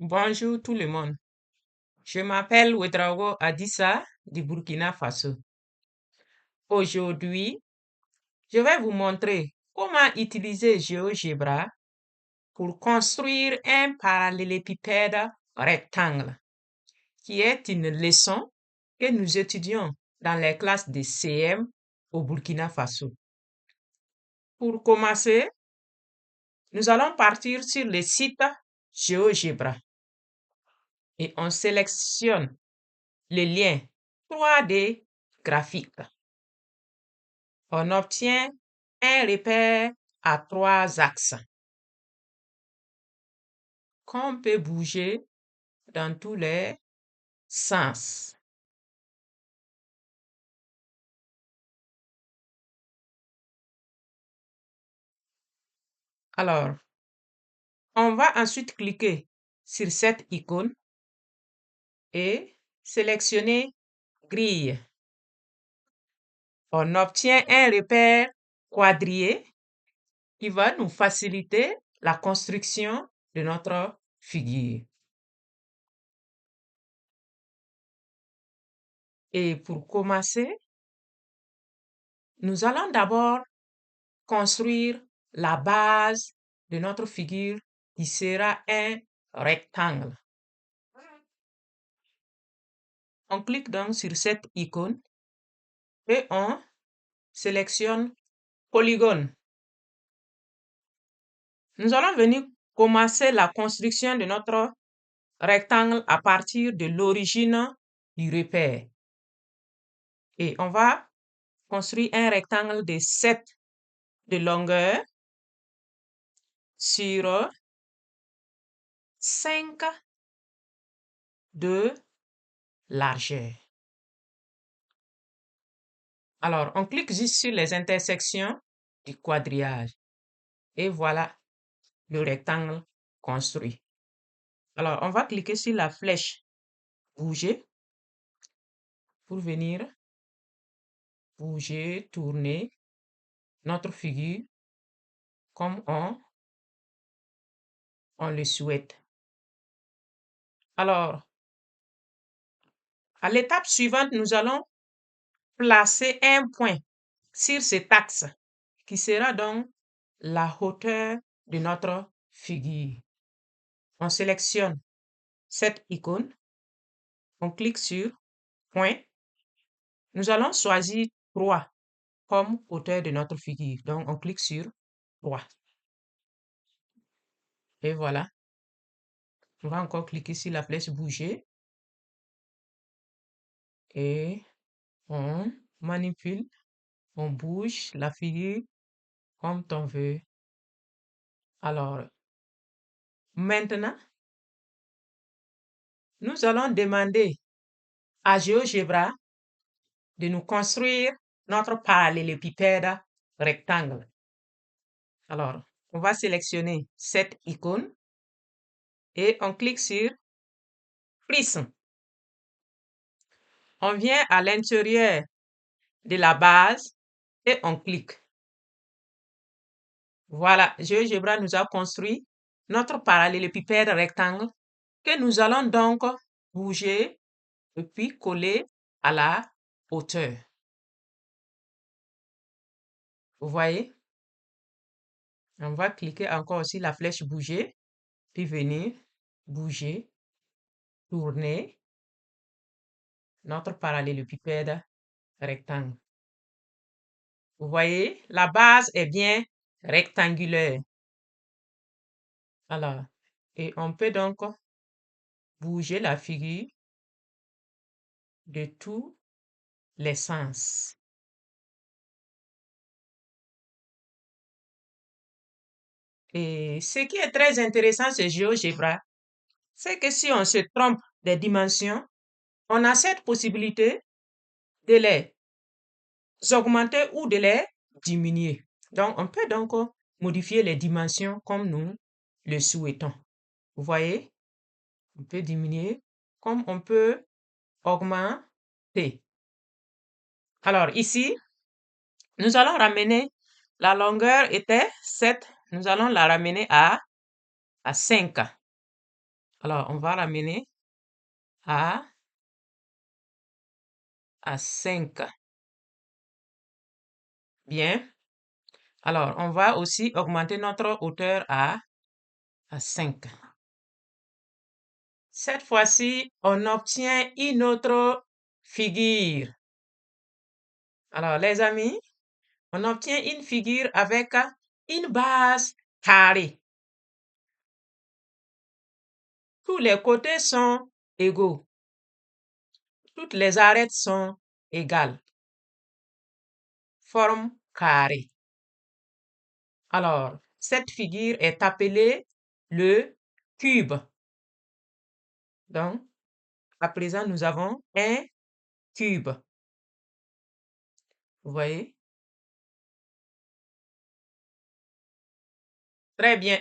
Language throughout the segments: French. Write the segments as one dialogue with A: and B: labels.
A: Bonjour tout le monde. Je m'appelle Ouedraogo Adissa du Burkina Faso. Aujourd'hui, je vais vous montrer comment utiliser GeoGebra pour construire un parallélépipède rectangle, qui est une leçon que nous étudions dans les classes de CM au Burkina Faso. Pour commencer, nous allons partir sur le site GeoGebra et on sélectionne le lien 3D graphique. On obtient un repère à 3 axes qu'on peut bouger dans tous les sens. Alors, on va ensuite cliquer sur cette icône et sélectionner grille. On obtient un repère quadrillé qui va nous faciliter la construction de notre figure. Et pour commencer, nous allons d'abord construire la base de notre figure qui sera un rectangle. On clique donc sur cette icône et on sélectionne polygone. Nous allons venir commencer la construction de notre rectangle à partir de l'origine du repère. Et on va construire un rectangle de 7 de longueur sur 5 de largeur. Alors, on clique juste sur les intersections du quadrillage. Et voilà le rectangle construit. Alors, on va cliquer sur la flèche bouger pour venir bouger, tourner notre figure comme on le souhaite. Alors, à l'étape suivante, nous allons placer un point sur cet axe qui sera donc la hauteur de notre figure. On sélectionne cette icône, on clique sur point. Nous allons choisir 3 comme hauteur de notre figure. Donc, on clique sur 3. Et voilà. On va encore cliquer sur la flèche bouger. Et on manipule, on bouge la figure comme on veut. Alors, maintenant, nous allons demander à GeoGebra de nous construire notre parallélépipède rectangle. Alors, on va sélectionner cette icône et on clique sur prisme. On vient à l'intérieur de la base et on clique. Voilà, GeoGebra nous a construit notre parallélépipède rectangle que nous allons donc bouger et puis coller à la hauteur. Vous voyez? On va cliquer encore sur la flèche bouger, puis venir bouger, tourner notre parallélépipède rectangle. Vous voyez, la base est bien rectangulaire. Alors, et on peut donc bouger la figure de tous les sens. Et ce qui est très intéressant chez GeoGebra, c'est que si on se trompe des dimensions, on a cette possibilité de les augmenter ou de les diminuer. Donc, on peut donc modifier les dimensions comme nous le souhaitons. Vous voyez, on peut diminuer comme on peut augmenter. Alors, ici, nous allons ramener, la longueur était 7, nous allons la ramener à 5. Alors, on va ramener à 5. Bien. Alors, on va aussi augmenter notre hauteur à 5. Cette fois-ci, on obtient une autre figure. Alors, les amis, on obtient une figure avec une base carrée. Tous les côtés sont égaux. Toutes les arêtes sont égales. Forme carrée. Alors, cette figure est appelée le cube. Donc, à présent, nous avons un cube. Vous voyez? Très bien.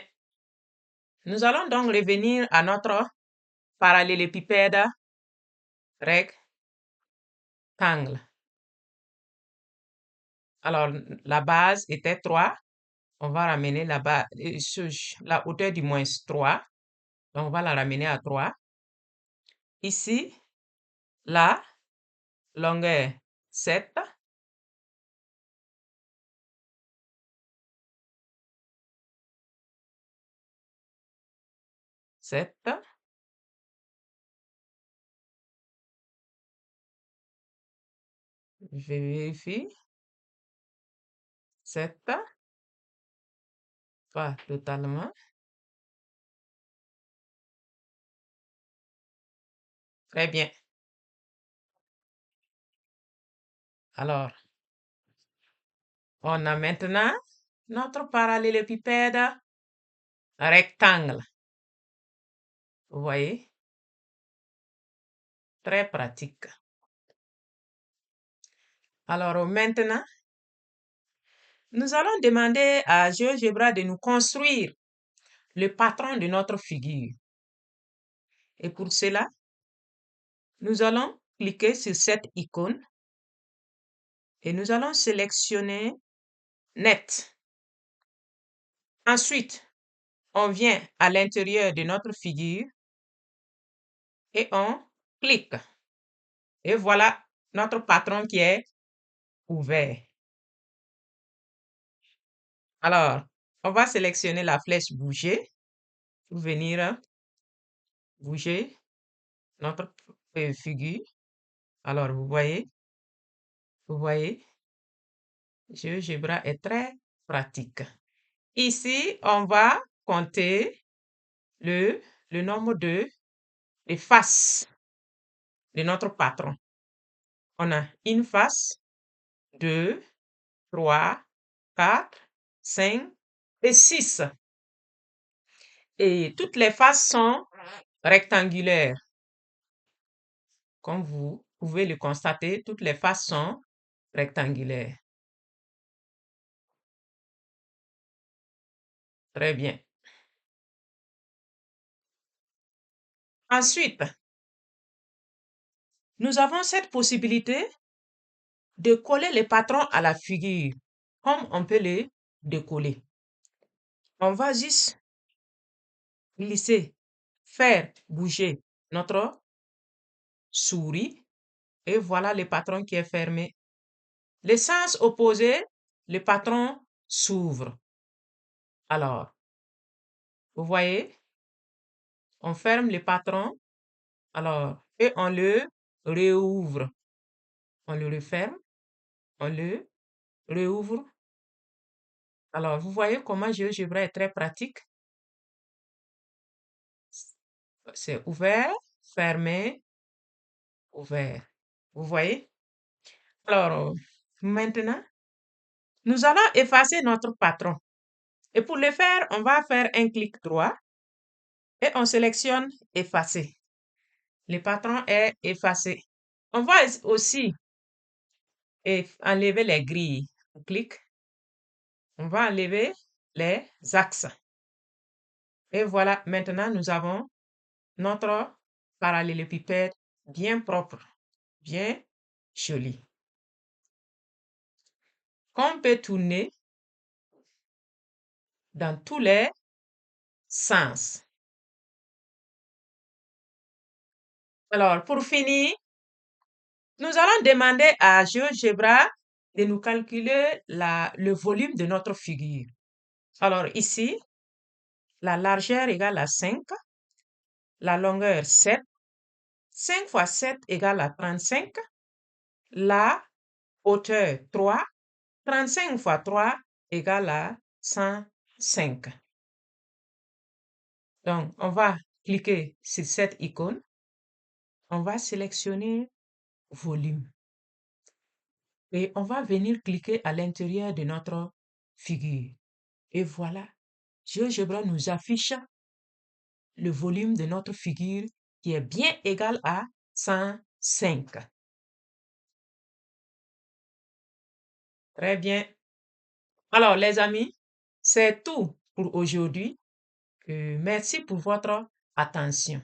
A: Nous allons donc revenir à notre parallélépipède rectangle. Alors, la base était 3. On va ramener la base, la hauteur du moins 3. Donc, on va la ramener à 3. Ici, la longueur 7. Je vérifie. 7. Pas totalement. Très bien. Alors, on a maintenant notre parallélépipède rectangle. Vous voyez? Très pratique. Alors maintenant, nous allons demander à GeoGebra de nous construire le patron de notre figure. Et pour cela, nous allons cliquer sur cette icône et nous allons sélectionner Net. Ensuite, on vient à l'intérieur de notre figure et on clique. Et voilà notre patron qui est ouvert. Alors, on va sélectionner la flèche bouger pour venir bouger notre figure. Alors, vous voyez, GeoGebra est très pratique. Ici, on va compter le nombre de faces de notre patron. On a une face, 2, 3, 4, 5 et 6. Et toutes les faces sont rectangulaires. Comme vous pouvez le constater, toutes les faces sont rectangulaires. Très bien. Ensuite, nous avons cette possibilité de coller les patrons à la figure, comme on peut les décoller. On va juste glisser, faire bouger notre souris et voilà le patron qui est fermé. Le sens opposé, le patron s'ouvre. Alors, vous voyez, on ferme le patron, alors, et on le réouvre. On le referme, on le réouvre. Alors, vous voyez comment GeoGebra est très pratique. C'est ouvert, fermé, ouvert. Vous voyez? Alors, maintenant, nous allons effacer notre patron. Et pour le faire, on va faire un clic droit et on sélectionne effacer. Le patron est effacé. On va aussi enlever les grilles. On clique. On va enlever les axes. Et voilà, maintenant nous avons notre parallélépipède bien propre, bien joli. Qu'on peut tourner dans tous les sens. Alors, pour finir, nous allons demander à GeoGebra de nous calculer le volume de notre figure. Alors ici, la largeur égale à 5, la longueur 7, 5 fois 7 égale à 35, la hauteur 3, 35 fois 3 égale à 105. Donc, on va cliquer sur cette icône. On va sélectionner volume. Et on va venir cliquer à l'intérieur de notre figure. Et voilà, GeoGebra nous affiche le volume de notre figure qui est bien égal à 105. Très bien. Alors, les amis, c'est tout pour aujourd'hui. Merci pour votre attention.